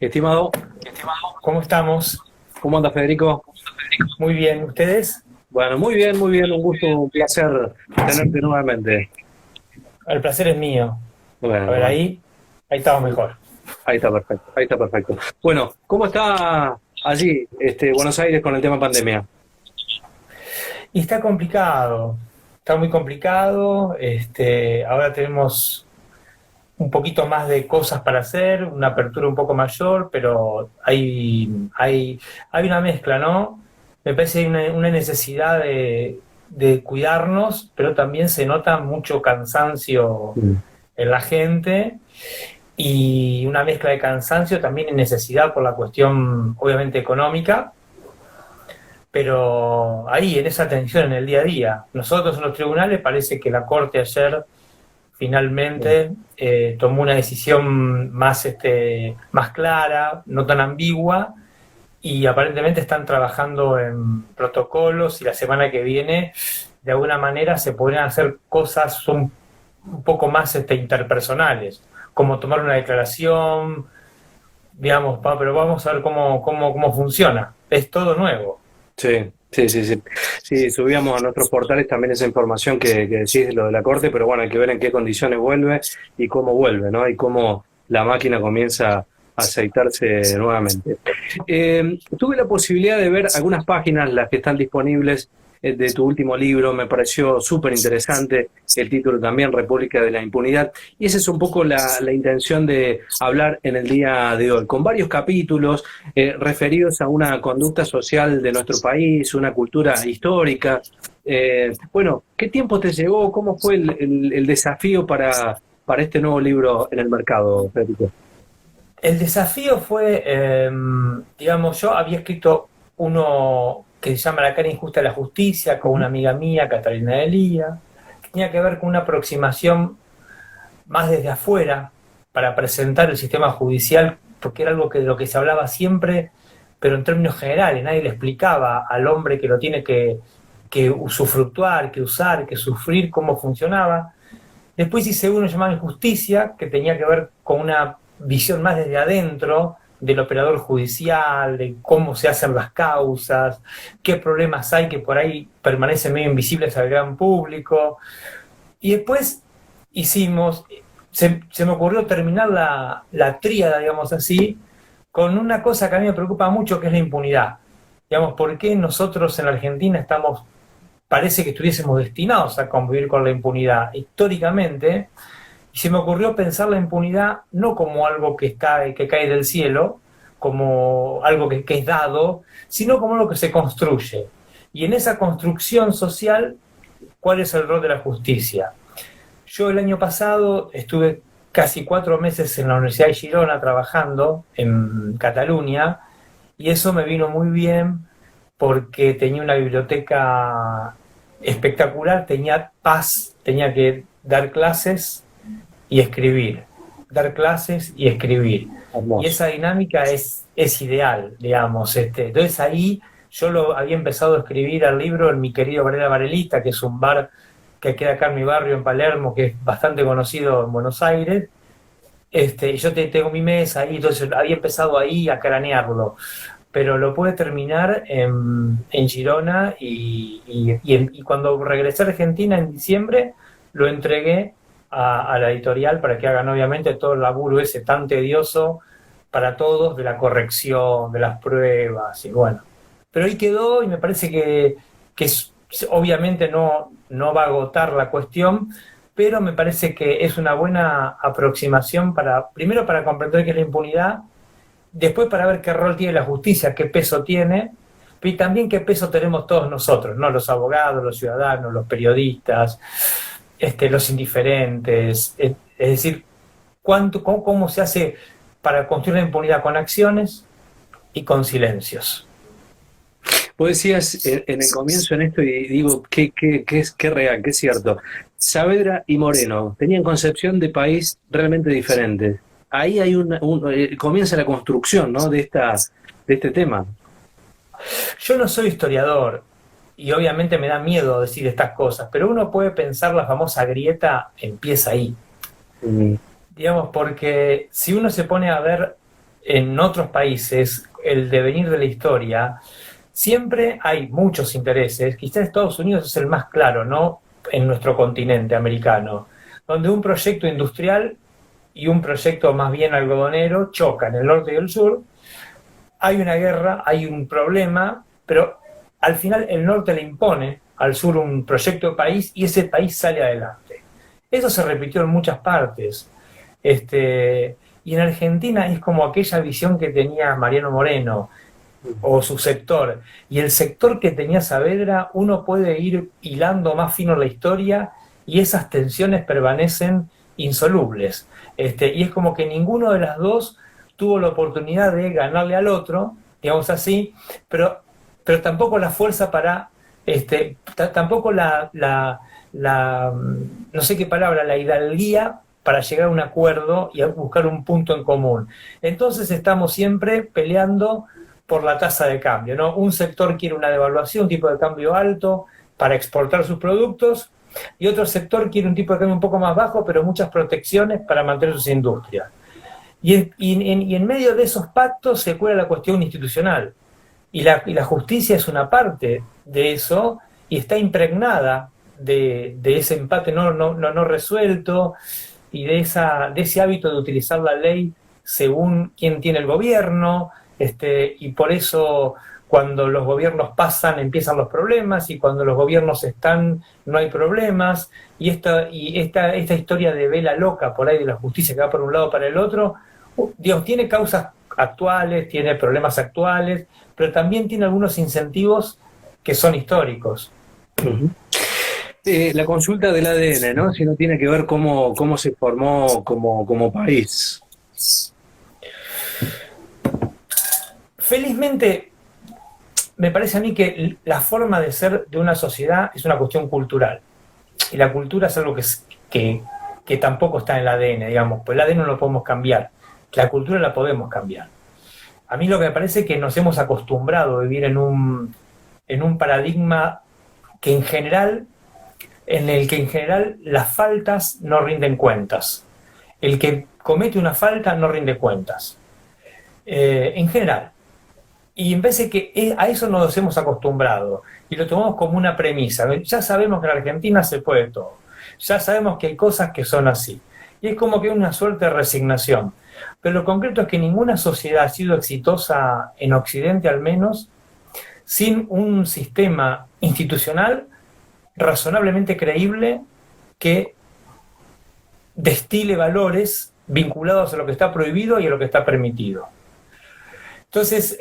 Estimado, ¿Cómo estamos? ¿cómo anda Federico? Muy bien, ¿ustedes? Bueno, muy bien, un gusto, un placer tenerte nuevamente. El placer es mío. A Bueno, ver, bueno, ahí estamos mejor. ahí está perfecto, ahí está perfecto. Bueno, ¿cómo está allí, Buenos Aires con el tema pandemia? Y está muy complicado. Ahora tenemos un poquito más de cosas para hacer, una apertura un poco mayor, pero hay una mezcla, ¿no? Me parece que hay una necesidad de cuidarnos, pero también se nota mucho cansancio Mm. en la gente y una mezcla de cansancio también y necesidad por la cuestión obviamente económica, pero ahí en esa tensión en el día a día. Nosotros en los tribunales parece que la Corte ayer finalmente tomó una decisión más clara, no tan ambigua, y aparentemente están trabajando en protocolos y la semana que viene de alguna manera se podrían hacer cosas un poco más interpersonales, como tomar una declaración, digamos, pero vamos a ver cómo funciona. Es todo nuevo. Sí, sí, sí, sí. Sí, subíamos a nuestros portales también esa información que decís de lo de la Corte, pero bueno, hay que ver en qué condiciones vuelve y cómo vuelve, ¿no? Y cómo la máquina comienza a aceitarse nuevamente. Tuve la posibilidad de ver algunas páginas, las que están disponibles de tu último libro, me pareció súper interesante el título también, República de la Impunidad, y esa es un poco la intención de hablar en el día de hoy, con varios capítulos referidos a una conducta social de nuestro país, una cultura histórica. Bueno, ¿qué tiempo te llevó? ¿Cómo fue el desafío para este nuevo libro en el mercado, Federico? El desafío fue, digamos, yo había escrito uno que se llama La cara injusta de la justicia con una amiga mía, Catalina Elía, que tenía que ver con una aproximación más desde afuera para presentar el sistema judicial, porque era algo de lo que se hablaba siempre, pero en términos generales, nadie le explicaba al hombre que lo tiene que usufructuar, que usar, que sufrir, cómo funcionaba. Después hice uno llamado Injusticia, que tenía que ver con una visión más desde adentro del operador judicial, de cómo se hacen las causas, qué problemas hay que por ahí permanecen medio invisibles al gran público. Y después hicimos, se me ocurrió terminar la tríada, digamos así, con una cosa que a mí me preocupa mucho, que es la impunidad. Digamos, ¿por qué nosotros en la Argentina parece que estuviésemos destinados a convivir con la impunidad? Históricamente, y se me ocurrió pensar la impunidad no como algo que cae del cielo, como algo que es dado, sino como algo que se construye. Y en esa construcción social, ¿cuál es el rol de la justicia? Yo el año pasado estuve casi 4 meses en la Universidad de Girona trabajando en Cataluña y eso me vino muy bien porque tenía una biblioteca espectacular, tenía paz, tenía que dar clases y escribir, dar clases y escribir. Y Hermoso. esa dinámica es ideal, digamos. Entonces ahí yo lo había empezado a escribir al libro en mi querido Varela Varelita, que es un bar que queda acá en mi barrio, en Palermo, que es bastante conocido en Buenos Aires. Y yo tengo mi mesa ahí, entonces había empezado ahí a cranearlo, pero lo pude terminar en Girona y cuando regresé a Argentina en diciembre lo entregué a la editorial para que hagan obviamente todo el laburo ese tan tedioso para todos de la corrección, de las pruebas y bueno. Pero ahí quedó y me parece que obviamente no va a agotar la cuestión, pero me parece que es una buena aproximación primero para comprender qué es la impunidad, después para ver qué rol tiene la justicia, qué peso tiene, y también qué peso tenemos todos nosotros, ¿no? Los abogados, los ciudadanos, los periodistas, los indiferentes, es decir, cómo se hace para construir la impunidad con acciones y con silencios. Vos decías en el comienzo en esto, y digo, qué real, qué cierto. Saavedra y Moreno tenían concepción de país realmente diferentes. Ahí hay comienza la construcción, ¿no? De este tema. Yo no soy historiador y obviamente me da miedo decir estas cosas, pero uno puede pensar la famosa grieta empieza ahí. Mm, Digamos, porque si uno se pone a ver en otros países, el devenir de la historia, siempre hay muchos intereses. Quizás Estados Unidos es el más claro, ¿no? En nuestro continente americano, donde un proyecto industrial y un proyecto más bien algodonero chocan el norte y el sur. Hay una guerra, hay un problema, pero al final el norte le impone al sur un proyecto de país y ese país sale adelante. Eso se repitió en muchas partes. Y en Argentina es como aquella visión que tenía Mariano Moreno o su sector. Y el sector que tenía Saavedra, uno puede ir hilando más fino la historia y esas tensiones permanecen insolubles. Y es como que ninguno de las dos tuvo la oportunidad de ganarle al otro, digamos así, pero tampoco la fuerza para, tampoco no sé qué palabra, la hidalguía para llegar a un acuerdo y a buscar un punto en común. Entonces estamos siempre peleando por la tasa de cambio, ¿no? Un sector quiere una devaluación, un tipo de cambio alto para exportar sus productos, y otro sector quiere un tipo de cambio un poco más bajo, pero muchas protecciones para mantener sus industrias. Y en medio de esos pactos se cuela la cuestión institucional. Y la justicia es una parte de eso y está impregnada de ese empate no resuelto y de ese hábito de utilizar la ley según quién tiene el gobierno, y por eso cuando los gobiernos pasan empiezan los problemas y cuando los gobiernos están no hay problemas, y esta historia de vela loca por ahí de la justicia que va por un lado para el otro, Dios, tiene causas actuales, tiene problemas actuales, pero también tiene algunos incentivos que son históricos. Uh-huh. La consulta del ADN, ¿no? Si no tiene que ver cómo se formó como país. Felizmente, me parece a mí que la forma de ser de una sociedad es una cuestión cultural. Y la cultura es algo que tampoco está en el ADN, digamos, pues el ADN no lo podemos cambiar. La cultura la podemos cambiar. A mí lo que me parece es que nos hemos acostumbrado a vivir en un paradigma en el que en general las faltas no rinden cuentas. El que comete una falta no rinde cuentas. En general. Y en vez de que a eso nos hemos acostumbrado y lo tomamos como una premisa. Ya sabemos que en Argentina se puede todo. Ya sabemos que hay cosas que son así. Y es como que hay una suerte de resignación. Pero lo concreto es que ninguna sociedad ha sido exitosa, en Occidente al menos, sin un sistema institucional razonablemente creíble que destile valores vinculados a lo que está prohibido y a lo que está permitido. Entonces,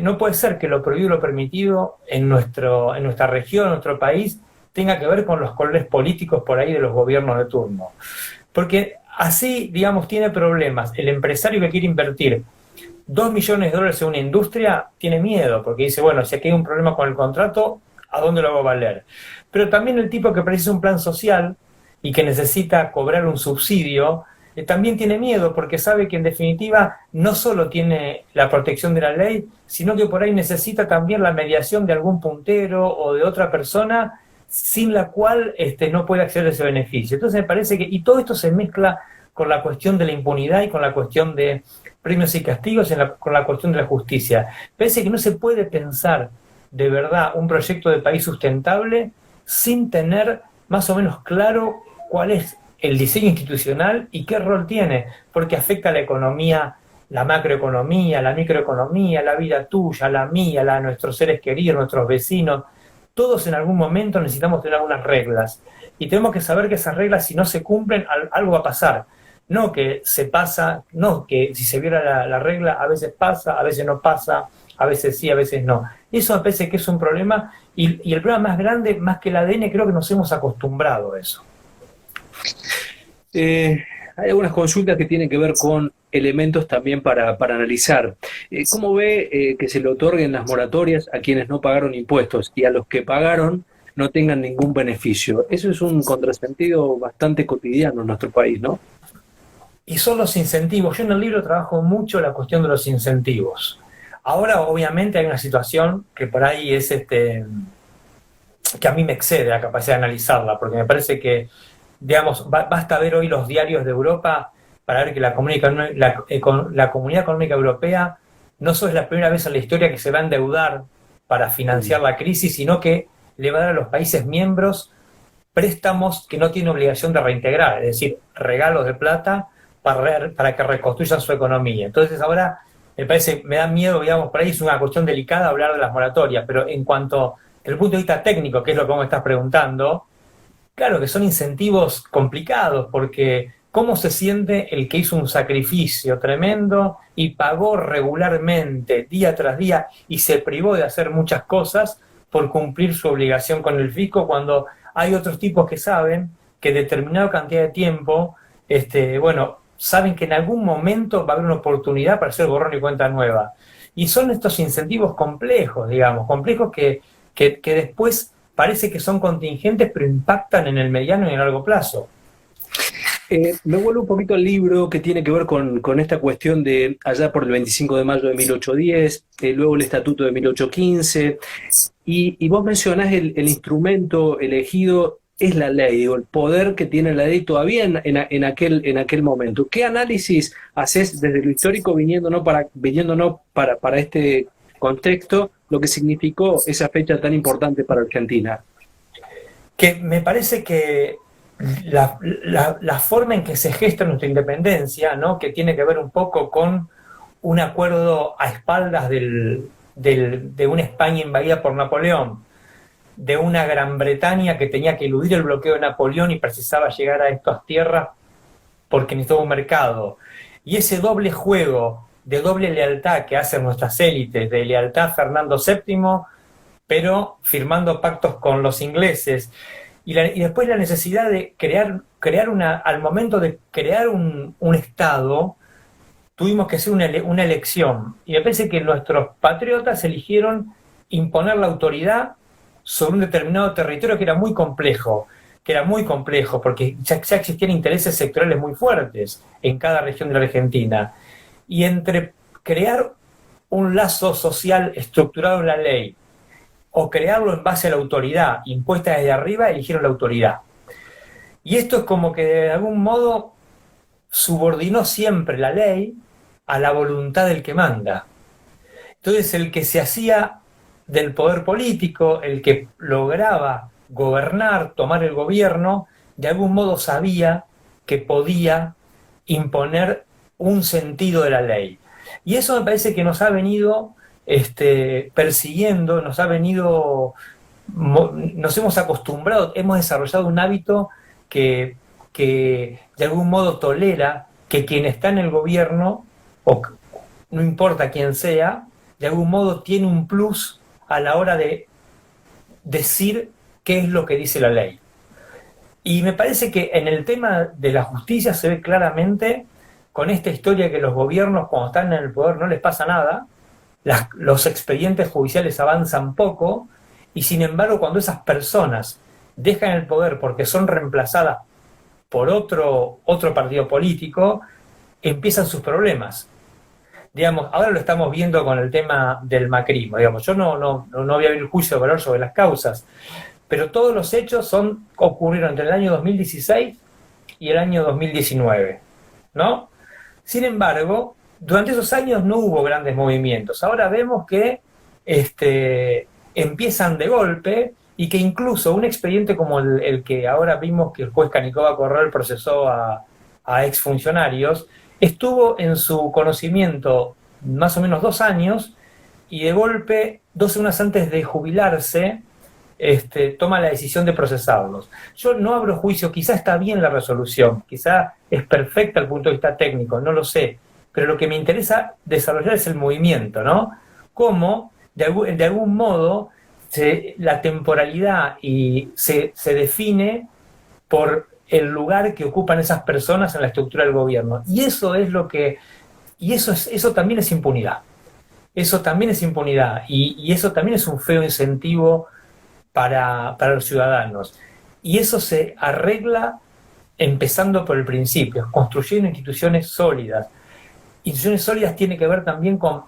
no puede ser que lo prohibido y lo permitido en nuestra región, en nuestro país, tenga que ver con los colores políticos por ahí de los gobiernos de turno. Porque así, digamos, tiene problemas. El empresario que quiere invertir $2 millones en una industria tiene miedo, porque dice, bueno, si aquí hay un problema con el contrato, ¿a dónde lo hago valer? Pero también el tipo que precisa un plan social y que necesita cobrar un subsidio, también tiene miedo, porque sabe que en definitiva no solo tiene la protección de la ley, sino que por ahí necesita también la mediación de algún puntero o de otra persona sin la cual no puede acceder a ese beneficio. Entonces me parece que, y todo esto se mezcla con la cuestión de la impunidad y con la cuestión de premios y castigos, con la cuestión de la justicia. Parece que no se puede pensar de verdad un proyecto de país sustentable sin tener más o menos claro cuál es el diseño institucional y qué rol tiene, porque afecta a la economía, la macroeconomía, la microeconomía, la vida tuya, la mía, la de nuestros seres queridos, nuestros vecinos. Todos en algún momento necesitamos tener algunas reglas y tenemos que saber que esas reglas, si no se cumplen, algo va a pasar. No que se pasa, no que si se viera la regla a veces pasa, a veces no pasa, a veces sí, a veces no. Eso me parece que es un problema y el problema más grande, más que el ADN, creo que nos hemos acostumbrado a eso. Hay algunas consultas que tienen que ver con elementos también para analizar. ¿Cómo ve que se le otorguen las moratorias a quienes no pagaron impuestos y a los que pagaron no tengan ningún beneficio? Eso es un contrasentido bastante cotidiano en nuestro país, ¿no? Y son los incentivos. Yo en el libro trabajo mucho la cuestión de los incentivos. Ahora, obviamente, hay una situación que por ahí es que a mí me excede la capacidad de analizarla, porque me parece que, digamos, basta ver hoy los diarios de Europa para ver que la Comunidad Económica Europea no solo es la primera vez en la historia que se va a endeudar para financiar la crisis, sino que le va a dar a los países miembros préstamos que no tienen obligación de reintegrar, es decir, regalos de plata para que reconstruyan su economía. Entonces ahora me da miedo, digamos, por ahí es una cuestión delicada hablar de las moratorias, pero en cuanto, desde el punto de vista técnico, que es lo que vos me estás preguntando, claro que son incentivos complicados, porque ¿cómo se siente el que hizo un sacrificio tremendo y pagó regularmente, día tras día, y se privó de hacer muchas cosas por cumplir su obligación con el fisco, cuando hay otros tipos que saben que determinada cantidad de tiempo, saben que en algún momento va a haber una oportunidad para hacer borrón y cuenta nueva? Y son estos incentivos complejos, digamos, complejos que después parece que son contingentes, pero impactan en el mediano y en el largo plazo. Me vuelvo un poquito al libro que tiene que ver con esta cuestión de allá por el 25 de mayo de 1810, luego el Estatuto de 1815, y vos mencionás el instrumento elegido es la ley, digo, el poder que tiene la ley todavía en aquel momento. ¿Qué análisis haces desde lo histórico viniéndonos para este contexto, lo que significó esa fecha tan importante para Argentina? Que me parece que la forma en que se gesta nuestra independencia, ¿no?, que tiene que ver un poco con un acuerdo a espaldas de una España invadida por Napoleón, de una Gran Bretaña que tenía que eludir el bloqueo de Napoleón y precisaba llegar a estas tierras porque necesitaba un mercado. Y ese doble juego de doble lealtad que hacen nuestras élites, de lealtad a Fernando VII, pero firmando pactos con los ingleses, y después la necesidad de al momento de crear un Estado, tuvimos que hacer una elección. Y me parece que nuestros patriotas eligieron imponer la autoridad sobre un determinado territorio que era muy complejo, porque ya existían intereses sectoriales muy fuertes en cada región de la Argentina. Y entre crear un lazo social estructurado en la ley o crearlo en base a la autoridad impuesta desde arriba, eligieron la autoridad. Y esto es como que de algún modo subordinó siempre la ley a la voluntad del que manda. Entonces el que se hacía del poder político, el que lograba gobernar, tomar el gobierno, de algún modo sabía que podía imponer un sentido de la ley. Y eso me parece que nos ha venido persiguiendo, nos hemos acostumbrado, hemos desarrollado un hábito que de algún modo tolera que quien está en el gobierno, o no importa quién sea, de algún modo tiene un plus a la hora de decir qué es lo que dice la ley. Y me parece que en el tema de la justicia se ve claramente con esta historia que los gobiernos cuando están en el poder no les pasa nada, los expedientes judiciales avanzan poco, y sin embargo cuando esas personas dejan el poder porque son reemplazadas por otro partido político, empiezan sus problemas. Digamos, ahora lo estamos viendo con el tema del macrismo. Digamos, yo no voy a abrir juicio de valor sobre las causas, pero todos los hechos ocurrieron entre el año 2016 y el año 2019, ¿no? Sin embargo, durante esos años no hubo grandes movimientos. Ahora vemos que empiezan de golpe, y que incluso un expediente como el que ahora vimos que el juez Canicova Corral procesó a exfuncionarios, estuvo en su conocimiento más o menos 2 años, y de golpe, 2 semanas antes de jubilarse, toma la decisión de procesarlos. Yo no abro juicio, quizá está bien la resolución, quizá es perfecta desde el punto de vista técnico, no lo sé, pero lo que me interesa desarrollar es el movimiento, ¿no? Cómo, de algún modo, la temporalidad se define por el lugar que ocupan esas personas en la estructura del gobierno. Y eso es eso también es impunidad. Eso también es impunidad. Y eso también es un feo incentivo para los ciudadanos. Y eso se arregla empezando por el principio, construyendo instituciones sólidas. Instituciones sólidas tiene que ver también con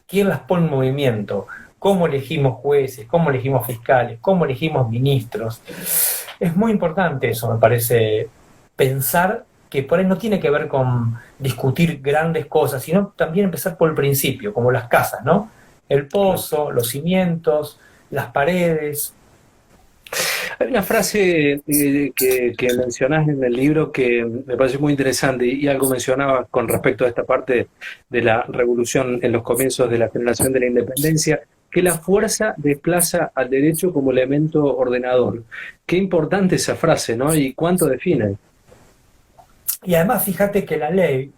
quién las pone en movimiento, cómo elegimos jueces, cómo elegimos fiscales, cómo elegimos ministros. Es muy importante eso, me parece, pensar que por ahí no tiene que ver con discutir grandes cosas, sino también empezar por el principio, como las casas, ¿no? El pozo, los cimientos, las paredes. Hay una frase que mencionás en el libro que me parece muy interesante y algo mencionabas con respecto a esta parte de la revolución en los comienzos de la generación de la independencia, que la fuerza desplaza al derecho como elemento ordenador. Qué importante esa frase, ¿no? Y cuánto define. Y además fíjate que la ley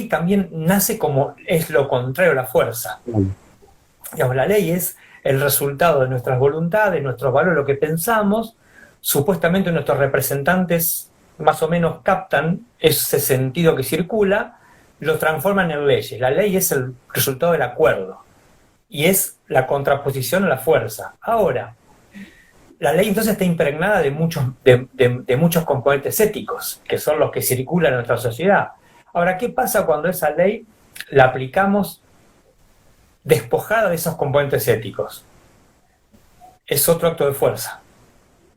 también nace como es lo contrario a la fuerza. Digamos, la ley es el resultado de nuestras voluntades, nuestros valores, lo que pensamos. Supuestamente nuestros representantes más o menos captan ese sentido que circula, lo transforman en leyes. La ley es el resultado del acuerdo y es la contraposición a la fuerza. Ahora, la ley entonces está impregnada de muchos componentes éticos, que son los que circulan en nuestra sociedad. Ahora, ¿qué pasa cuando esa ley la aplicamos despojada de esos componentes éticos? Es otro acto de fuerza.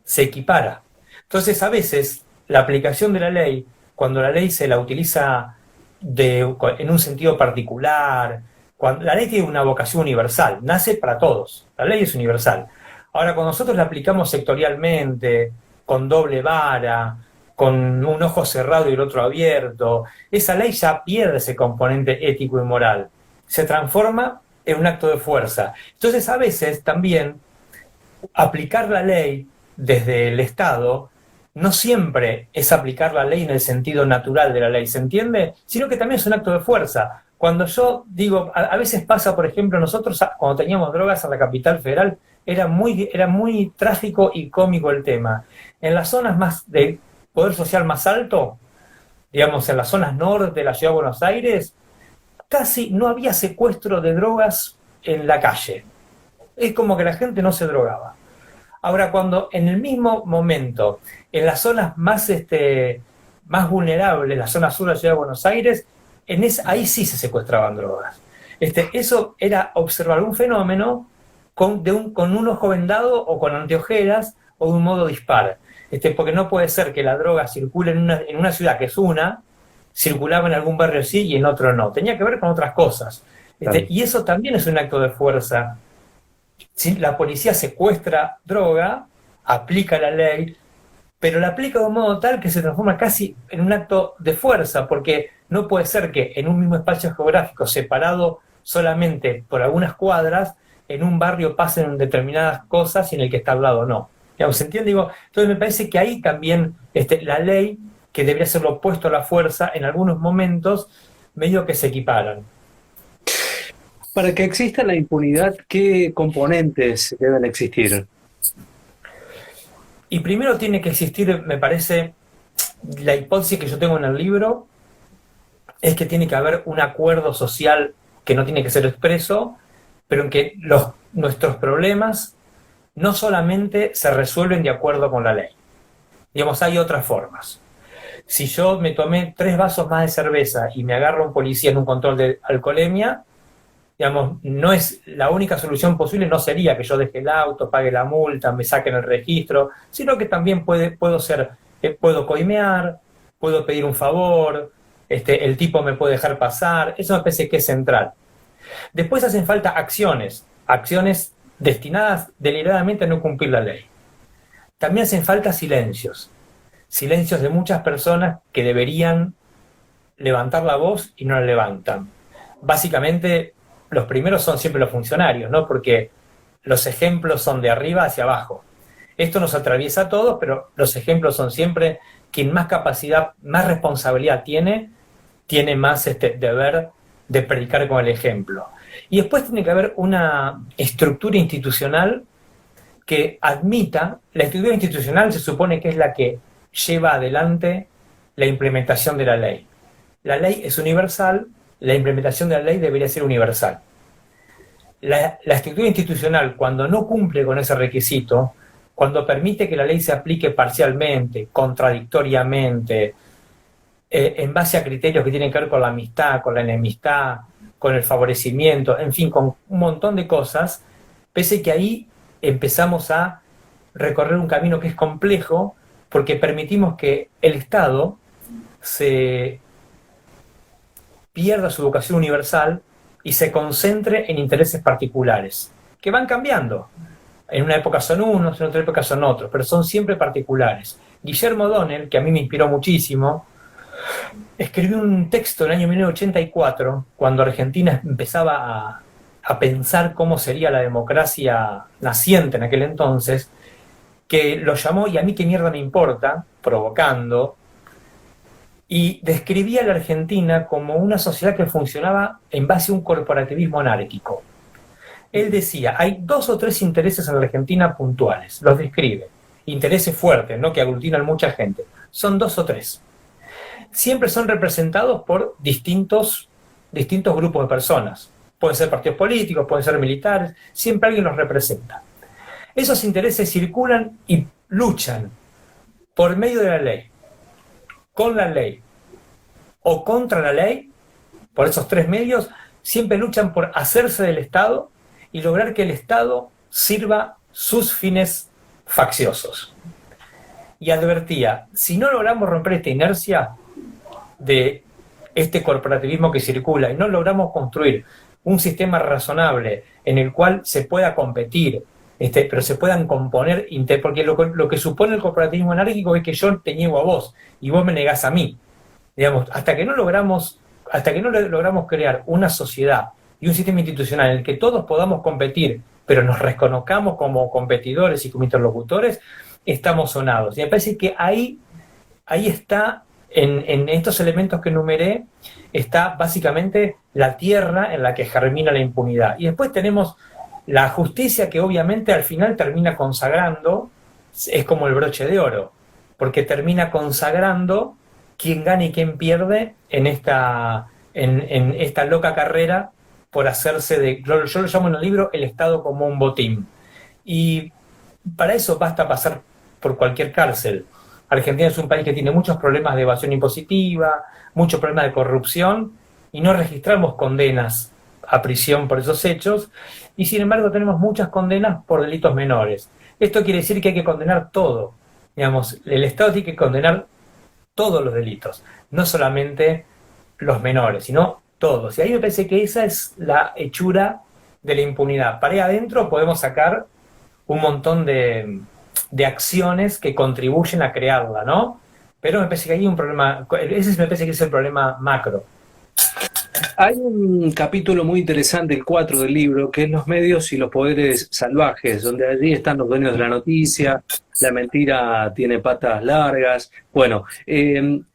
Se equipara. Entonces, a veces, la aplicación de la ley, cuando la ley se la utiliza en un sentido particular, cuando, la ley tiene una vocación universal, nace para todos. La ley es universal. Ahora, cuando nosotros la aplicamos sectorialmente, con doble vara, con un ojo cerrado y el otro abierto, esa ley ya pierde ese componente ético y moral. Se transforma en un acto de fuerza. Entonces, a veces también aplicar la ley desde el Estado no siempre es aplicar la ley en el sentido natural de la ley, ¿se entiende? Sino que también es un acto de fuerza. Cuando yo digo, a veces pasa, por ejemplo, nosotros cuando teníamos drogas en la capital federal, era muy trágico y cómico el tema. En las zonas más de poder social más alto, digamos en las zonas norte de la ciudad de Buenos Aires, casi no había secuestro de drogas en la calle. Es como que la gente no se drogaba. Ahora, cuando en el mismo momento, en las zonas más vulnerables, la zona sur de la ciudad de Buenos Aires, ahí sí se secuestraban drogas. Eso era observar un fenómeno con un ojo vendado o con anteojeras o de un modo dispar. Porque no puede ser que la droga circule en una ciudad que es circulaba en algún barrio sí y en otro no. Tenía que ver con otras cosas. Claro. Y eso también es un acto de fuerza. Si la policía secuestra droga, aplica la ley, pero la aplica de un modo tal que se transforma casi en un acto de fuerza, porque no puede ser que en un mismo espacio geográfico, separado solamente por algunas cuadras, en un barrio pasen determinadas cosas y en el que está al lado no. ¿Se entiende? Entonces me parece que ahí también la ley, que debería ser lo opuesto a la fuerza, en algunos momentos medio que se equiparan. Para que exista la impunidad, ¿qué componentes deben existir? Y primero tiene que existir, me parece, la hipótesis que yo tengo en el libro, es que tiene que haber un acuerdo social que no tiene que ser expreso, pero en que nuestros problemas no solamente se resuelven de acuerdo con la ley. Digamos, hay otras formas. Si yo me tomé 3 vasos más de cerveza y me agarra un policía en un control de alcoholemia, digamos, no es la única solución posible, no sería que yo deje el auto, pague la multa, me saquen el registro, sino que también puedo coimear, puedo pedir un favor, el tipo me puede dejar pasar, eso me parece que es central. Después hacen falta acciones destinadas deliberadamente a no cumplir la ley. También hacen falta silencios de muchas personas que deberían levantar la voz y no la levantan. Básicamente, los primeros son siempre los funcionarios, ¿no? Porque los ejemplos son de arriba hacia abajo. Esto nos atraviesa a todos, pero los ejemplos son siempre quien más capacidad, más responsabilidad tiene más deber de predicar con el ejemplo. Y después tiene que haber una estructura institucional que admita, la estructura institucional se supone que es la que lleva adelante la implementación de la ley. La ley es universal, la implementación de la ley debería ser universal. La estructura institucional, cuando no cumple con ese requisito, cuando permite que la ley se aplique parcialmente, contradictoriamente, en base a criterios que tienen que ver con la amistad, con la enemistad, con el favorecimiento, en fin, con un montón de cosas, pese que ahí empezamos a recorrer un camino que es complejo, porque permitimos que el Estado se pierda su vocación universal y se concentre en intereses particulares, que van cambiando. En una época son unos, en otra época son otros, pero son siempre particulares. Guillermo O'Donnell, que a mí me inspiró muchísimo, escribió un texto en el año 1984, cuando Argentina empezaba a pensar cómo sería la democracia naciente en aquel entonces, que lo llamó "Y a mí qué mierda me importa", provocando, y describía a la Argentina como una sociedad que funcionaba en base a un corporativismo anárquico. Él decía, hay 2 o 3 intereses en la Argentina puntuales, los describe, intereses fuertes, ¿no?, que aglutinan mucha gente, son 2 o 3. Siempre son representados por distintos grupos de personas. Pueden ser partidos políticos, pueden ser militares, siempre alguien los representa. Esos intereses circulan y luchan por medio de la ley, con la ley o contra la ley. Por esos 3 medios siempre luchan por hacerse del Estado y lograr que el Estado sirva sus fines facciosos. Y advertía, si no logramos romper esta inercia de este corporativismo que circula y no logramos construir un sistema razonable en el cual se pueda competir, pero se puedan componer, porque lo que supone el corporativismo anárquico es que yo te niego a vos y vos me negás a mí. Digamos, hasta que no logramos crear una sociedad y un sistema institucional en el que todos podamos competir, pero nos reconozcamos como competidores y como interlocutores, estamos sonados. Y me parece que ahí está, en estos elementos que enumeré, está básicamente la tierra en la que germina la impunidad. Y después tenemos la justicia, que obviamente al final termina consagrando, es como el broche de oro, porque termina consagrando quién gana y quién pierde en esta loca carrera por hacerse yo lo llamo en el libro, el Estado como un botín. Y para eso basta pasar por cualquier cárcel. Argentina es un país que tiene muchos problemas de evasión impositiva, muchos problemas de corrupción, y no registramos condenas a prisión por esos hechos, y sin embargo tenemos muchas condenas por delitos menores. Esto quiere decir que hay que condenar todo. Digamos, el Estado tiene que condenar todos los delitos, no solamente los menores, sino todos. Y ahí me parece que esa es la hechura de la impunidad. Para ahí adentro podemos sacar un montón de acciones que contribuyen a crearla, ¿no? Pero me parece que hay un problema, ese me parece que es el problema macro. Hay un capítulo muy interesante, el 4 del libro, que es los medios y los poderes salvajes, donde allí están los dueños de la noticia, la mentira tiene patas largas. Bueno,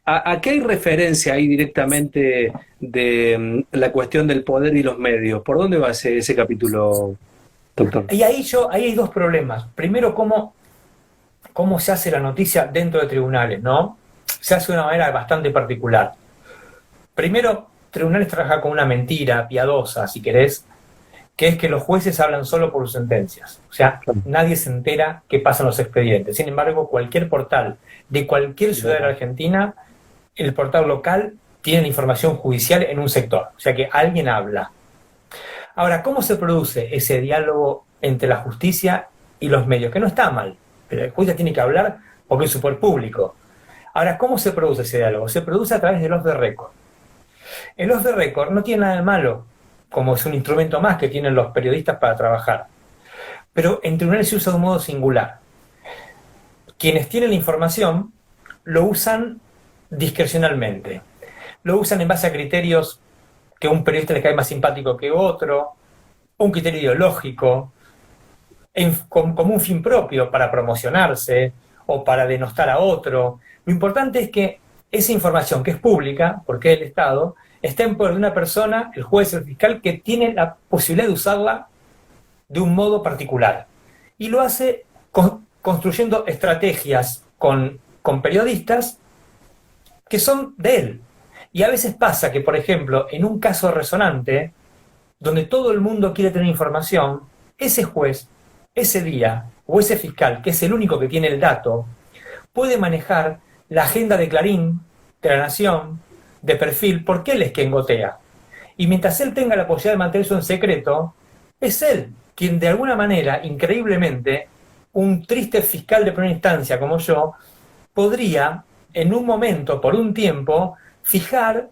¿a qué hay referencia ahí directamente de la cuestión del poder y los medios? ¿Por dónde va ese capítulo, doctor? Y ahí hay 2 problemas. Primero, cómo se hace la noticia dentro de tribunales, ¿no? Se hace de una manera bastante particular. Primero, tribunales trabajan con una mentira piadosa, si querés, que es que los jueces hablan solo por sus sentencias. O sea, nadie se entera qué pasa en los expedientes. Sin embargo, cualquier portal de cualquier ciudad de la Argentina, el portal local tiene la información judicial en un sector. O sea que alguien habla. Ahora, ¿cómo se produce ese diálogo entre la justicia y los medios? Que no está mal, pero la justicia tiene que hablar porque es su poder público. Ahora, ¿cómo se produce ese diálogo? Se produce a través del off the record. El off the record no tiene nada de malo, como es un instrumento más que tienen los periodistas para trabajar. Pero en tribunales se usa de un modo singular. Quienes tienen la información lo usan discrecionalmente. Lo usan en base a criterios que a un periodista le cae más simpático que otro, un criterio ideológico, como un fin propio para promocionarse o para denostar a otro. Lo importante es que esa información, que es pública, porque es el Estado, está en poder de una persona, el juez, el fiscal, que tiene la posibilidad de usarla de un modo particular. Y lo hace construyendo estrategias con periodistas que son de él. Y a veces pasa que, por ejemplo, en un caso resonante, donde todo el mundo quiere tener información, ese juez, ese día, o ese fiscal, que es el único que tiene el dato, puede manejar la agenda de Clarín, de La Nación, de Perfil, porque él es quien gotea. Y mientras él tenga la posibilidad de mantener eso en secreto, es él quien de alguna manera, increíblemente, un triste fiscal de primera instancia como yo, podría, en un momento, por un tiempo, fijar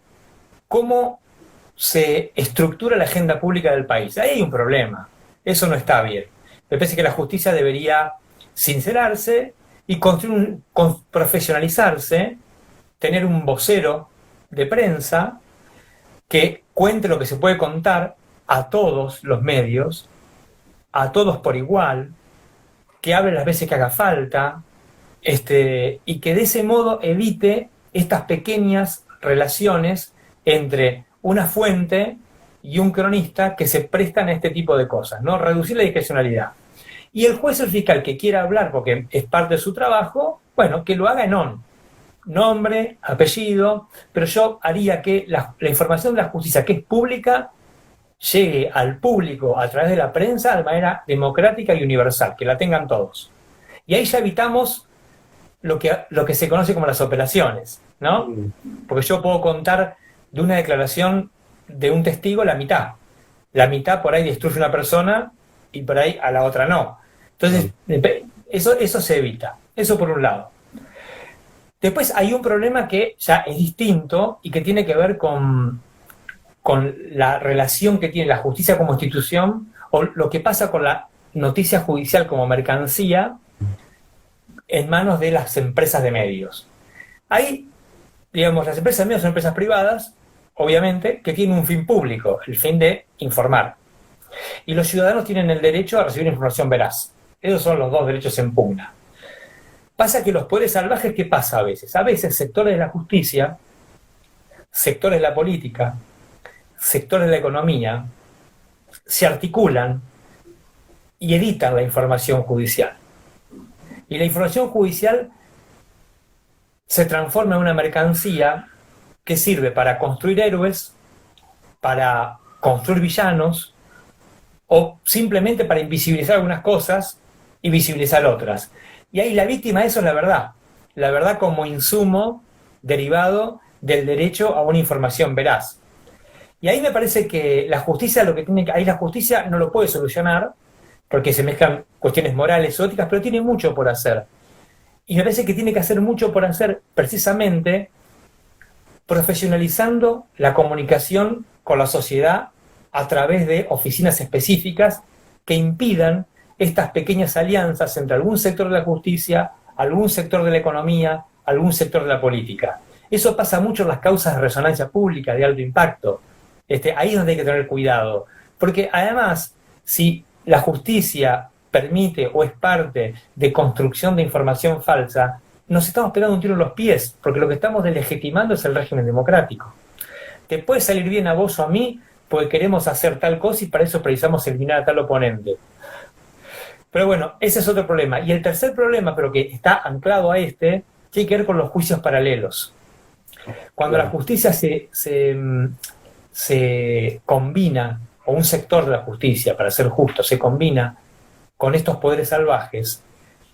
cómo se estructura la agenda pública del país. Ahí hay un problema. Eso no está bien. Me parece que la justicia debería sincerarse y profesionalizarse, tener un vocero de prensa que cuente lo que se puede contar a todos los medios, a todos por igual, que hable las veces que haga falta, y que de ese modo evite estas pequeñas relaciones entre una fuente y un cronista que se prestan a este tipo de cosas, ¿no? Reducir la discrecionalidad. Y el juez o el fiscal que quiera hablar, porque es parte de su trabajo, bueno, que lo haga en on. Nombre, apellido, pero yo haría que la información de la justicia, que es pública, llegue al público a través de la prensa de manera democrática y universal, que la tengan todos. Y ahí ya evitamos lo que se conoce como las operaciones, ¿no? Porque yo puedo contar de una declaración de un testigo la mitad. La mitad por ahí destruye una persona y por ahí a la otra no. Entonces, eso se evita. Eso por un lado. Después hay un problema que ya es distinto y que tiene que ver con la relación que tiene la justicia como institución o lo que pasa con la noticia judicial como mercancía en manos de las empresas de medios. Ahí, digamos, las empresas de medios son empresas privadas, obviamente, que tienen un fin público, el fin de informar. Y los ciudadanos tienen el derecho a recibir información veraz. Esos son los dos derechos en pugna. Pasa que los poderes salvajes, ¿qué pasa a veces? A veces sectores de la justicia, sectores de la política, sectores de la economía, se articulan y editan la información judicial. Y la información judicial se transforma en una mercancía que sirve para construir héroes, para construir villanos, o simplemente para invisibilizar algunas cosas y visibilizar otras. Y ahí la víctima de eso es la verdad como insumo derivado del derecho a una información veraz. Y ahí me parece que la justicia ahí la justicia no lo puede solucionar, porque se mezclan cuestiones morales o éticas, pero tiene mucho por hacer. Y me parece que tiene que hacer mucho por hacer precisamente profesionalizando la comunicación con la sociedad a través de oficinas específicas que impidan estas pequeñas alianzas entre algún sector de la justicia, algún sector de la economía, algún sector de la política. Eso pasa mucho en las causas de resonancia pública de alto impacto. Ahí es donde hay que tener cuidado. Porque además, si la justicia permite o es parte de construcción de información falsa, nos estamos pegando un tiro en los pies, porque lo que estamos delegitimando es el régimen democrático. Te puede salir bien a vos o a mí, porque queremos hacer tal cosa y para eso precisamos eliminar a tal oponente. Pero bueno, ese es otro problema. Y el tercer problema, pero que está anclado a tiene que ver con los juicios paralelos. Cuando la justicia se combina, o un sector de la justicia, para ser justo, se combina con estos poderes salvajes,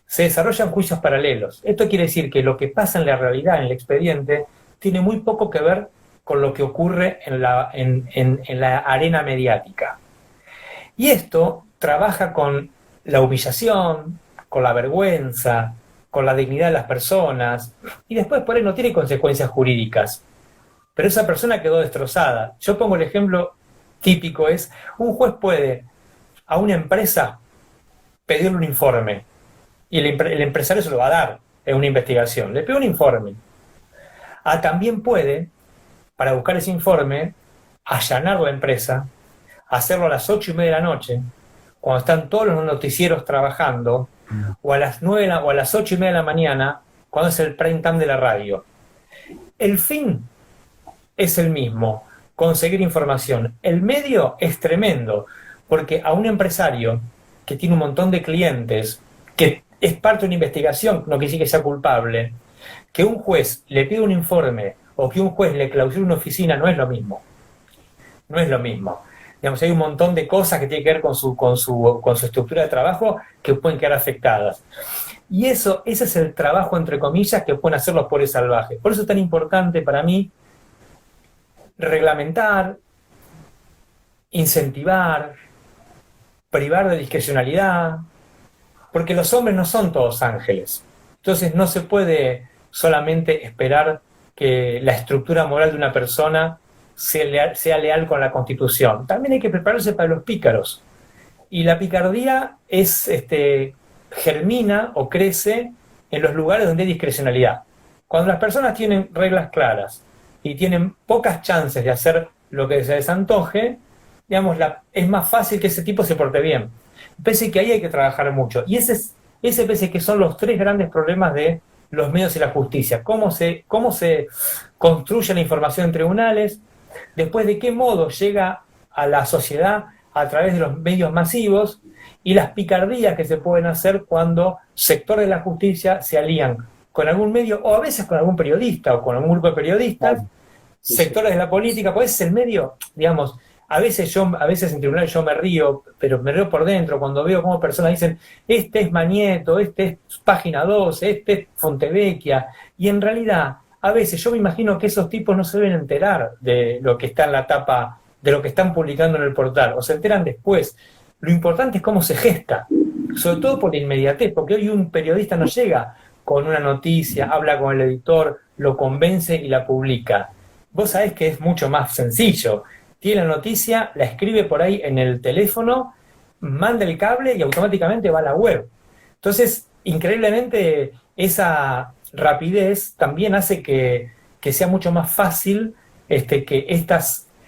se desarrollan juicios paralelos. Esto quiere decir que lo que pasa en la realidad, en el expediente, tiene muy poco que ver con lo que ocurre en la arena mediática. Y esto trabaja con la humillación, con la vergüenza, con la dignidad de las personas, y después por ahí no tiene consecuencias jurídicas. Pero esa persona quedó destrozada. Yo pongo el ejemplo típico, un juez puede a una empresa pedirle un informe, y el empresario se lo va a dar en una investigación. Le pide un informe. También puede, para buscar ese informe, allanar la empresa, hacerlo a las 8:30 de la noche, cuando están todos los noticieros trabajando, o a las 9 o a las 8:30 de la mañana, cuando es el prime time de la radio. El fin es el mismo, conseguir información. El medio es tremendo, porque a un empresario que tiene un montón de clientes, que es parte de una investigación, no quiere decir que sea culpable, que un juez le pida un informe o que un juez le clausure una oficina no es lo mismo. No es lo mismo. Digamos, hay un montón de cosas que tienen que ver con su estructura de trabajo que pueden quedar afectadas. Y ese es el trabajo, entre comillas, que pueden hacer los poderes salvajes. Por eso es tan importante para mí reglamentar, incentivar, privar de discrecionalidad, porque los hombres no son todos ángeles. Entonces no se puede solamente esperar que la estructura moral de una persona sea leal con la Constitución. También hay que prepararse para los pícaros. Y la picardía germina o crece en los lugares donde hay discrecionalidad. Cuando las personas tienen reglas claras y tienen pocas chances de hacer lo que se les antoje, digamos, es más fácil que ese tipo se porte bien. Pese que ahí hay que trabajar mucho. Y ese pese que son los tres grandes problemas de los medios y la justicia. Cómo se construye la información en tribunales, después de qué modo llega a la sociedad a través de los medios masivos, y las picardías que se pueden hacer cuando sectores de la justicia se alían con algún medio, o a veces con algún periodista o con algún grupo de periodistas, sectores de la política, pues es el medio, digamos. A veces en tribunales yo me río, pero me río por dentro cuando veo cómo personas dicen, este es Mañeto, este es Página 12, este es Fontevecchia, y en realidad, a veces yo me imagino que esos tipos no se deben enterar de lo que está en la tapa, de lo que están publicando en el portal, o se enteran después. Lo importante es cómo se gesta, sobre todo por la inmediatez, porque hoy un periodista no llega con una noticia, habla con el editor, lo convence y la publica. Vos sabés que es mucho más sencillo. Tiene la noticia, la escribe por ahí en el teléfono, manda el cable y automáticamente va a la web. Entonces, increíblemente, esa rapidez también hace que sea mucho más fácil que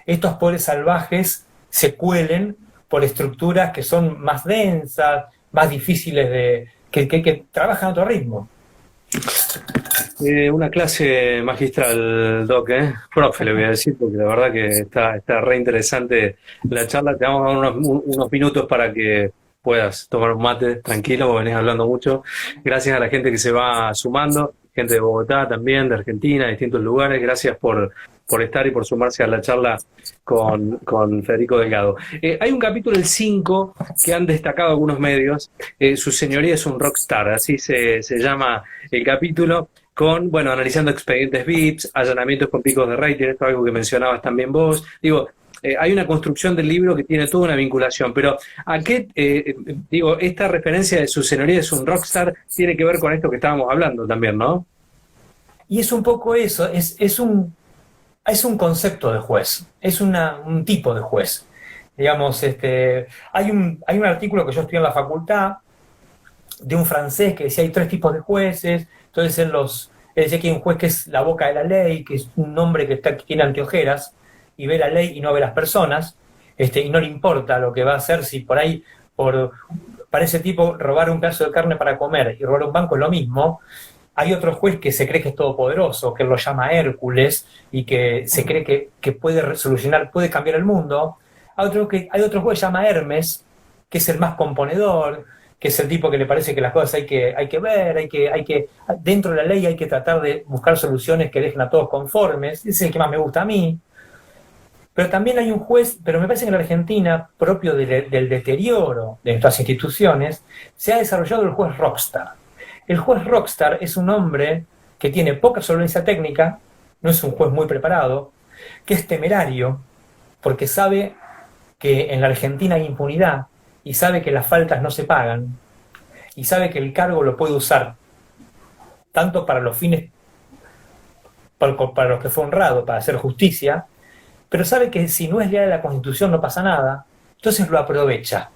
estos poderes salvajes se cuelen por estructuras que son más densas, más difíciles que trabajan a otro ritmo. Una clase magistral, Doc, profe, le voy a decir, porque la verdad que está re interesante la charla. Te vamos a dar unos minutos para que puedas tomar un mate tranquilo, porque venís hablando mucho. Gracias a la gente que se va sumando, gente de Bogotá también, de Argentina, de distintos lugares. Gracias por estar y por sumarse a la charla con Federico Delgado. Hay un capítulo, el 5, que han destacado algunos medios. Su señoría es un rockstar, así se llama el capítulo, analizando expedientes VIPs, allanamientos con picos de rating, esto es algo que mencionabas también vos. Digo, hay una construcción del libro que tiene toda una vinculación, pero ¿a qué, esta referencia de su señoría es un rockstar tiene que ver con esto que estábamos hablando también, ¿no? Y es un poco eso, es un concepto de juez, es un tipo de juez. Digamos, hay un artículo que yo estudié en la facultad de un francés que decía hay 3 tipos de jueces. Entonces él decía que hay un juez que es la boca de la ley, que es un hombre que tiene anteojeras y ve la ley y no ve las personas, y no le importa lo que va a hacer. Si por ahí, para ese tipo, robar un pedazo de carne para comer y robar un banco es lo mismo. Hay otro juez que se cree que es todopoderoso, que lo llama Hércules y que se cree que puede solucionar, puede cambiar el mundo. Hay otro juez que se llama Hermes, que es el más componedor, que es el tipo que le parece que las cosas hay que ver, dentro de la ley hay que tratar de buscar soluciones que dejen a todos conformes. Ese es el que más me gusta a mí. Pero también hay un juez, pero me parece que en la Argentina, propio del deterioro de nuestras instituciones, se ha desarrollado el juez rockstar. El juez rockstar es un hombre que tiene poca solvencia técnica, no es un juez muy preparado, que es temerario, porque sabe que en la Argentina hay impunidad, y sabe que las faltas no se pagan, y sabe que el cargo lo puede usar tanto para los fines para los que fue honrado, para hacer justicia, pero sabe que si no es leal a la Constitución no pasa nada, entonces lo aprovecha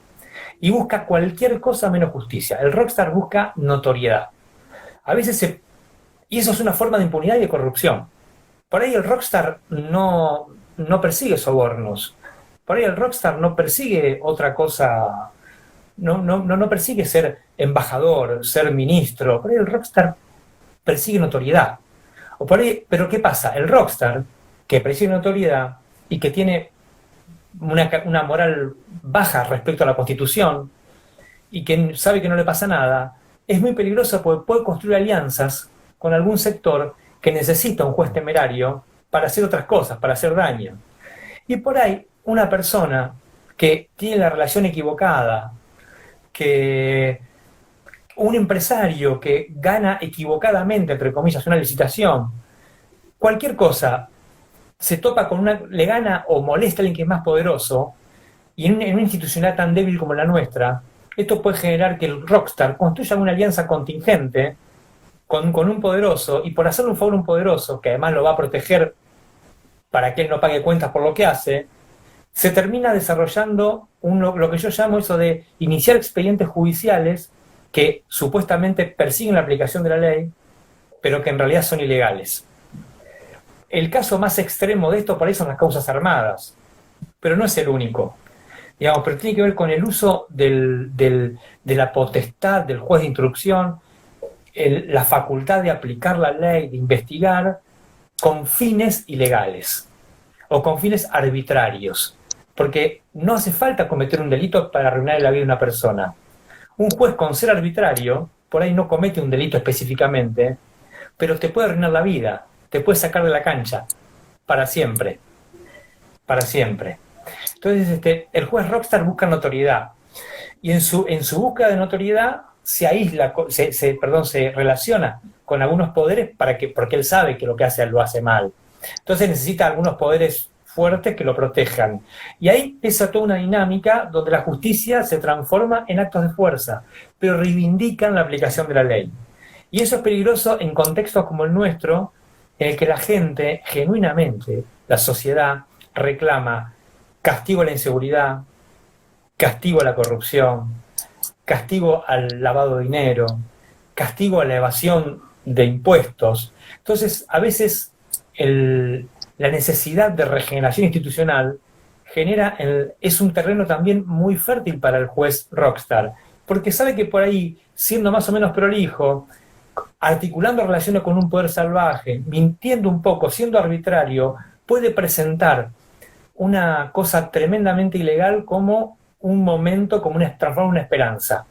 y busca cualquier cosa menos justicia. El rockstar busca notoriedad. A veces y eso es una forma de impunidad y de corrupción. Por ahí el rockstar no persigue sobornos. Por ahí el rockstar no persigue otra cosa, no persigue ser embajador, ser ministro. Por ahí el rockstar persigue notoriedad. Pero ¿qué pasa? El rockstar que persigue notoriedad y que tiene una moral baja respecto a la Constitución y que sabe que no le pasa nada, es muy peligroso porque puede construir alianzas con algún sector que necesita un juez temerario para hacer otras cosas, para hacer daño. Y por ahí una persona que tiene la relación equivocada, que un empresario que gana equivocadamente, entre comillas, una licitación, cualquier cosa, se topa le gana o molesta a alguien que es más poderoso, y en una institucionalidad tan débil como la nuestra, esto puede generar que el rockstar construya una alianza contingente con un poderoso, y por hacerle un favor a un poderoso, que además lo va a proteger para que él no pague cuentas por lo que hace, se termina desarrollando lo que yo llamo eso de iniciar expedientes judiciales que supuestamente persiguen la aplicación de la ley, pero que en realidad son ilegales. El caso más extremo de esto por ahí son las causas armadas, pero no es el único. Digamos, pero tiene que ver con el uso de la potestad del juez de instrucción, la facultad de aplicar la ley, de investigar con fines ilegales o con fines arbitrarios. Porque no hace falta cometer un delito para arruinar la vida de una persona. Un juez, con ser arbitrario, por ahí no comete un delito específicamente, pero te puede arruinar la vida, te puede sacar de la cancha, para siempre. Para siempre. Entonces, el juez Rockstar busca notoriedad. Y en su búsqueda de notoriedad se aísla, se relaciona con algunos poderes porque él sabe que lo que hace lo hace mal. Entonces necesita algunos poderes fuertes que lo protejan. Y ahí empieza toda una dinámica donde la justicia se transforma en actos de fuerza, pero reivindican la aplicación de la ley. Y eso es peligroso en contextos como el nuestro, en el que la gente, genuinamente, la sociedad, reclama castigo a la inseguridad, castigo a la corrupción, castigo al lavado de dinero, castigo a la evasión de impuestos. Entonces, a veces la necesidad de regeneración institucional es un terreno también muy fértil para el juez Rockstar, porque sabe que por ahí, siendo más o menos prolijo, articulando relaciones con un poder salvaje, mintiendo un poco, siendo arbitrario, puede presentar una cosa tremendamente ilegal como un momento, transformar una esperanza.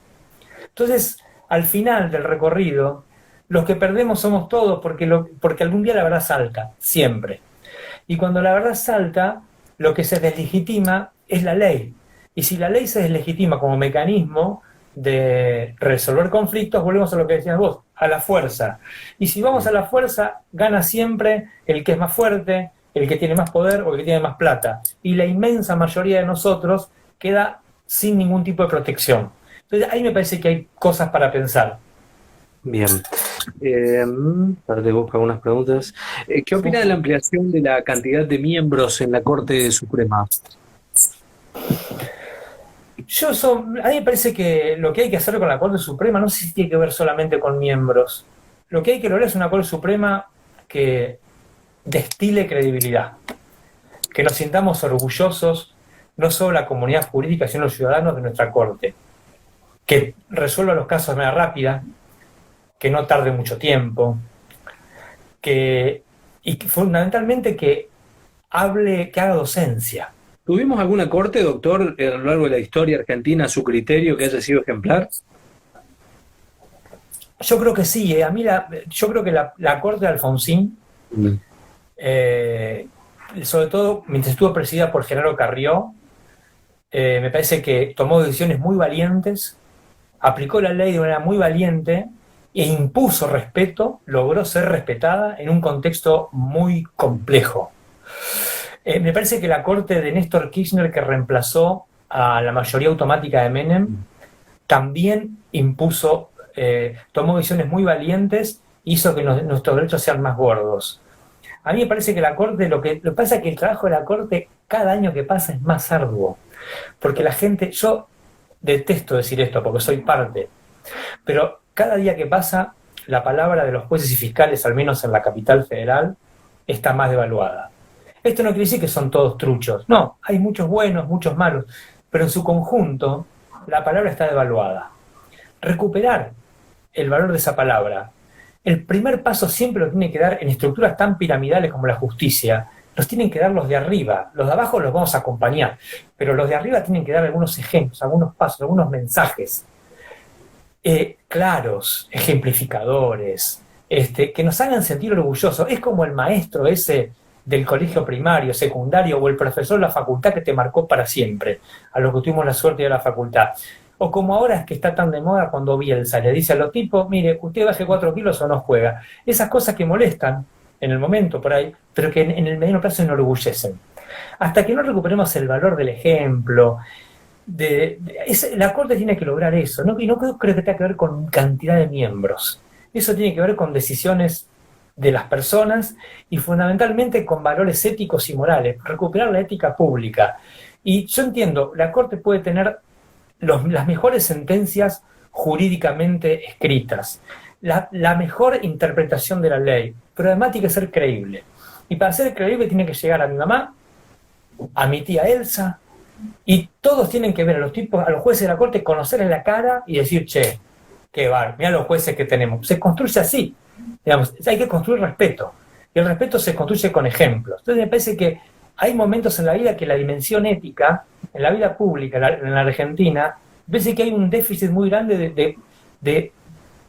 Entonces, al final del recorrido, los que perdemos somos todos, porque algún día la verdad salta, siempre. Y cuando la verdad salta, lo que se deslegitima es la ley. Y si la ley se deslegitima como mecanismo de resolver conflictos, volvemos a lo que decías vos, a la fuerza. Y si vamos a la fuerza, gana siempre el que es más fuerte, el que tiene más poder o el que tiene más plata. Y la inmensa mayoría de nosotros queda sin ningún tipo de protección. Entonces ahí me parece que hay cosas para pensar. Bien. Ahora te busco algunas preguntas. ¿Qué opina de la ampliación de la cantidad de miembros en la Corte Suprema? A mí me parece que lo que hay que hacer con la Corte Suprema no sé si tiene que ver solamente con miembros. Lo que hay que lograr es una Corte Suprema que destile credibilidad, que nos sintamos orgullosos, no solo la comunidad jurídica, sino los ciudadanos de nuestra Corte, que resuelva los casos de manera rápida, que no tarde mucho tiempo, y fundamentalmente que haga docencia. ¿Tuvimos alguna corte, doctor, a lo largo de la historia argentina, a su criterio, que haya sido ejemplar? Yo creo que sí. Yo creo que la Corte de Alfonsín, sobre todo mientras estuvo presidida por Genaro Carrió, me parece que tomó decisiones muy valientes, aplicó la ley de manera muy valiente e impuso respeto, logró ser respetada en un contexto muy complejo. Me parece que la corte de Néstor Kirchner, que reemplazó a la mayoría automática de Menem, también tomó decisiones muy valientes, hizo que nuestros derechos sean más gordos. A mí me parece que la corte, lo que pasa es que el trabajo de la corte cada año que pasa es más arduo, porque la gente, yo detesto decir esto porque soy parte, pero cada día que pasa la palabra de los jueces y fiscales, al menos en la capital federal, está más devaluada. Esto no quiere decir que son todos truchos, no, hay muchos buenos, muchos malos, pero en su conjunto la palabra está devaluada. Recuperar el valor de esa palabra, el primer paso siempre lo tiene que dar en estructuras tan piramidales como la justicia, los tienen que dar los de arriba, los de abajo los vamos a acompañar, pero los de arriba tienen que dar algunos ejemplos, algunos pasos, algunos mensajes claros, ejemplificadores, que nos hagan sentir orgullosos. Es como el maestro ese del colegio primario, secundario, o el profesor de la facultad que te marcó para siempre, a los que tuvimos la suerte de ir a la facultad. O como ahora es que está tan de moda cuando Bielsa le dice a los tipos, mire, usted baje 4 kilos o no juega. Esas cosas que molestan en el momento por ahí, pero que en el mediano plazo enorgullecen. Hasta que no recuperemos el valor del ejemplo, la Corte tiene que lograr eso, ¿no? Y no creo que tenga que ver con cantidad de miembros. Eso tiene que ver con decisiones de las personas y fundamentalmente con valores éticos y morales, recuperar la ética pública. Y yo entiendo, la Corte puede tener las mejores sentencias jurídicamente escritas, la mejor interpretación de la ley, pero además tiene que ser creíble. Y para ser creíble tiene que llegar a mi mamá, a mi tía Elsa, y todos tienen que ver a los jueces de la Corte, conocerles la cara y decir, che, qué bar, mirá los jueces que tenemos. Se construye así, digamos, hay que construir respeto, y el respeto se construye con ejemplos. Entonces me parece que hay momentos en la vida que la dimensión ética, en la vida pública, en la Argentina, me parece que hay un déficit muy grande de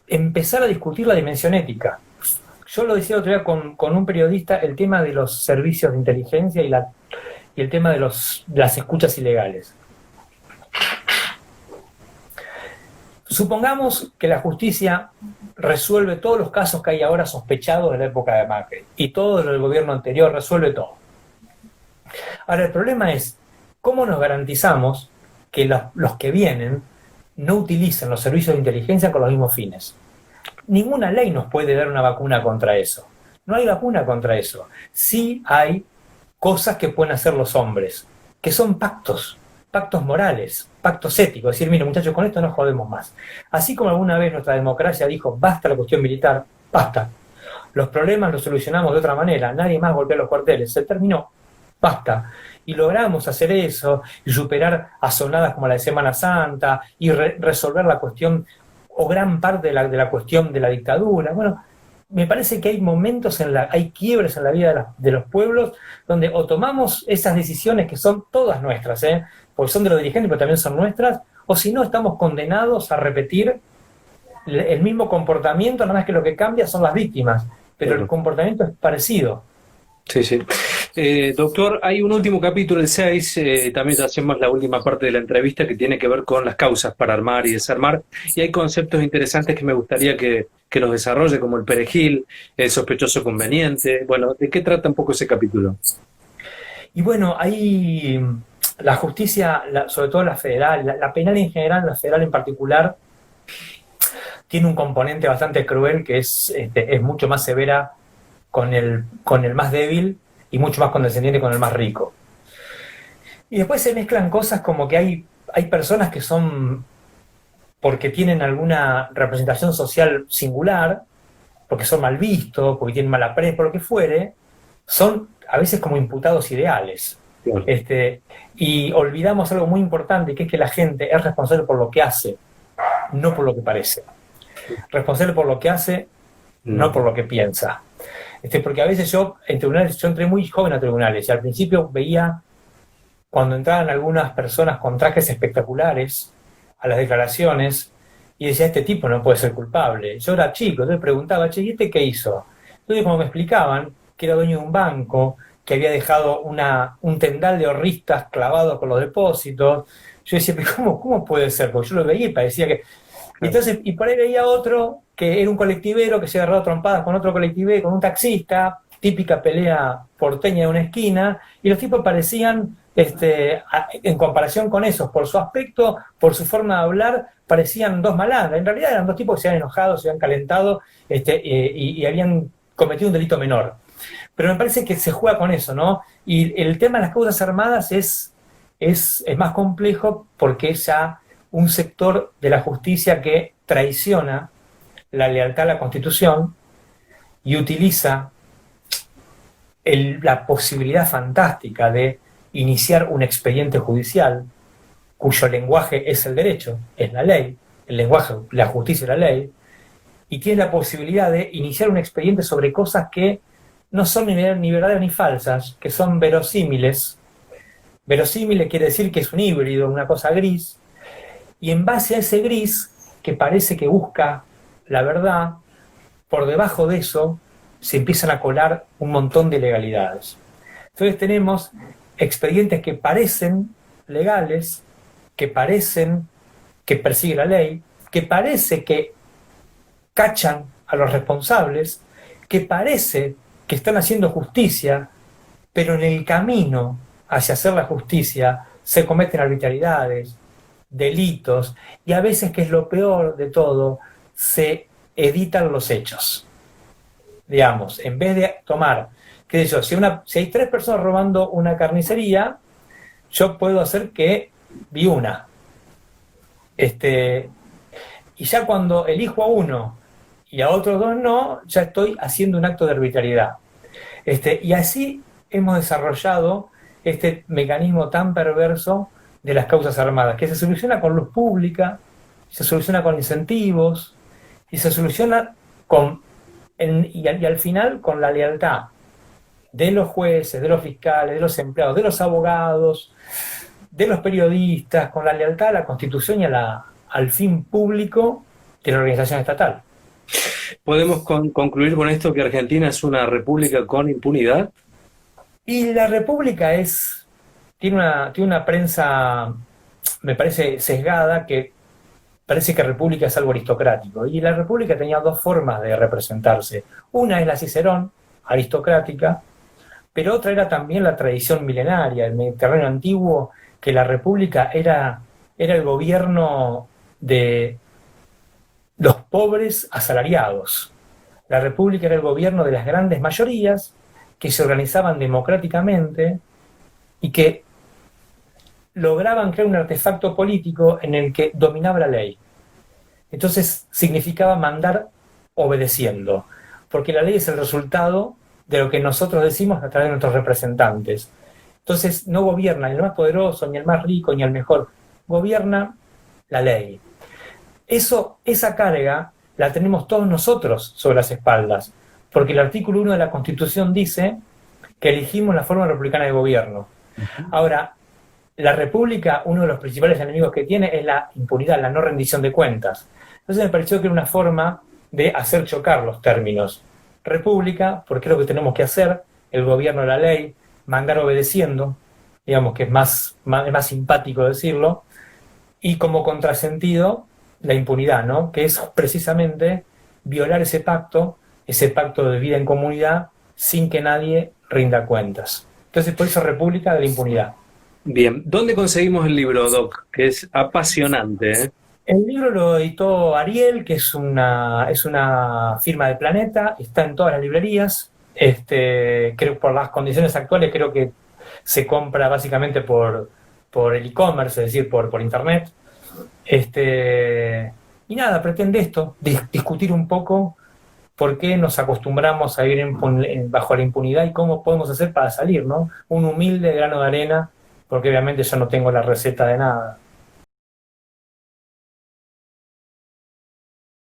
empezar a discutir la dimensión ética. Yo lo decía otro día con un periodista, el tema de los servicios de inteligencia y el tema de las escuchas ilegales. Supongamos que la justicia resuelve todos los casos que hay ahora sospechados de la época de Macri, y todo lo del gobierno anterior resuelve todo. Ahora, el problema es, ¿cómo nos garantizamos que los que vienen no utilicen los servicios de inteligencia con los mismos fines? Ninguna ley nos puede dar una vacuna contra eso. No hay vacuna contra eso. Sí hay cosas que pueden hacer los hombres, que son pactos morales, pactos éticos. Es decir, mire, muchachos, con esto no jodemos más. Así como alguna vez nuestra democracia dijo, basta la cuestión militar, basta. Los problemas los solucionamos de otra manera, nadie más golpea los cuarteles, se terminó, basta. Y logramos hacer eso y superar asonadas como la de Semana Santa y resolver la cuestión o gran parte de la cuestión de la dictadura. Bueno, me parece que hay momentos, hay quiebres en la vida de los pueblos donde o tomamos esas decisiones que son todas nuestras, porque son de los dirigentes pero también son nuestras, o si no estamos condenados a repetir el mismo comportamiento, nada más que lo que cambia son las víctimas, pero el comportamiento es parecido. Sí, sí. Doctor, hay un último capítulo, el 6, también hacemos la última parte de la entrevista que tiene que ver con las causas para armar y desarmar, y hay conceptos interesantes que me gustaría que los desarrolle, como el perejil, el sospechoso conveniente. Bueno, ¿de qué trata un poco ese capítulo? Y bueno, ahí la justicia, sobre todo la federal, la penal en general, la federal en particular, tiene un componente bastante cruel que es mucho más severa con el más débil y mucho más condescendiente con el más rico. Y después se mezclan cosas como que hay personas que son, porque tienen alguna representación social singular, porque son mal vistos, porque tienen mala prensa, por lo que fuere, son a veces como imputados ideales. Claro. Y olvidamos algo muy importante, que es que la gente es responsable por lo que hace, no por lo que parece. Responsable por lo que hace, no por lo que piensa. Porque a veces yo entré muy joven a tribunales y al principio veía cuando entraban algunas personas con trajes espectaculares a las declaraciones y decía, este tipo no puede ser culpable. Yo era chico, entonces preguntaba, che, ¿y este qué hizo? Entonces como me explicaban que era dueño de un banco, que había dejado un tendal de ahorristas clavado con los depósitos, yo decía, pero ¿cómo puede ser? Porque yo lo veía y parecía que... Entonces, y por ahí veía otro que era un colectivero que se agarraba trompadas con otro colectivero, con un taxista, típica pelea porteña de una esquina, y los tipos parecían, en comparación con esos, por su aspecto, por su forma de hablar, parecían dos malandras. En realidad eran dos tipos que se habían enojado, se habían calentado y habían cometido un delito menor. Pero me parece que se juega con eso, ¿no? Y el tema de las causas armadas es más complejo porque es ya un sector de la justicia que traiciona la lealtad a la Constitución y utiliza la posibilidad fantástica de iniciar un expediente judicial cuyo lenguaje es el derecho, es la ley, el lenguaje, la justicia es la ley, y tiene la posibilidad de iniciar un expediente sobre cosas que no son ni verdaderas ni falsas, que son verosímiles. Verosímiles quiere decir que es un híbrido, una cosa gris, y en base a ese gris, que parece que busca la verdad, por debajo de eso se empiezan a colar un montón de ilegalidades. Entonces tenemos expedientes que parecen legales, que parecen que persiguen la ley, que parece que cachan a los responsables, que parece que están haciendo justicia, pero en el camino hacia hacer la justicia se cometen arbitrariedades, delitos, y a veces, que es lo peor de todo, se editan los hechos. Digamos, en vez de tomar, qué sé yo, si hay 3 personas robando una carnicería, yo puedo hacer que vi una. Y ya cuando elijo a uno y a otros 2 no, ya estoy haciendo un acto de arbitrariedad. Y así hemos desarrollado este mecanismo tan perverso de las causas armadas, que se soluciona con luz pública, se soluciona con incentivos, y se soluciona y al final con la lealtad de los jueces, de los fiscales, de los empleados, de los abogados, de los periodistas, con la lealtad a la Constitución y al fin público de la organización estatal. ¿Podemos concluir con esto que Argentina es una república con impunidad? Y la república tiene una prensa, me parece, sesgada, que parece que república es algo aristocrático. Y la república tenía 2 formas de representarse. Una es la Cicerón, aristocrática, pero otra era también la tradición milenaria, el Mediterráneo antiguo, que la república era el gobierno de los pobres asalariados. La república era el gobierno de las grandes mayorías que se organizaban democráticamente y que lograban crear un artefacto político en el que dominaba la ley. Entonces significaba mandar obedeciendo, porque la ley es el resultado de lo que nosotros decimos a través de nuestros representantes. Entonces no gobierna ni el más poderoso, ni el más rico, ni el mejor. Gobierna la ley. Esa carga la tenemos todos nosotros sobre las espaldas, porque el artículo 1 de la Constitución dice que elegimos la forma republicana de gobierno. Ahora, la república, uno de los principales enemigos que tiene es la impunidad, la no rendición de cuentas. Entonces me pareció que era una forma de hacer chocar los términos. República, porque es lo que tenemos que hacer, el gobierno de la ley, mandar obedeciendo, digamos que es más simpático decirlo, y como contrasentido, la impunidad, ¿no? Que es precisamente violar ese pacto de vida en comunidad, sin que nadie rinda cuentas. Entonces, por eso República de la Impunidad. Bien, ¿dónde conseguimos el libro, Doc? Que es apasionante, ¿eh? El libro lo editó Ariel, que es una firma de Planeta, está en todas las librerías. Creo que por las condiciones actuales creo que se compra básicamente por el e-commerce, es decir, por internet. Y nada, pretende esto, discutir un poco por qué nos acostumbramos a vivir bajo la impunidad y cómo podemos hacer para salir, ¿no? Un humilde grano de arena, porque obviamente yo no tengo la receta de nada.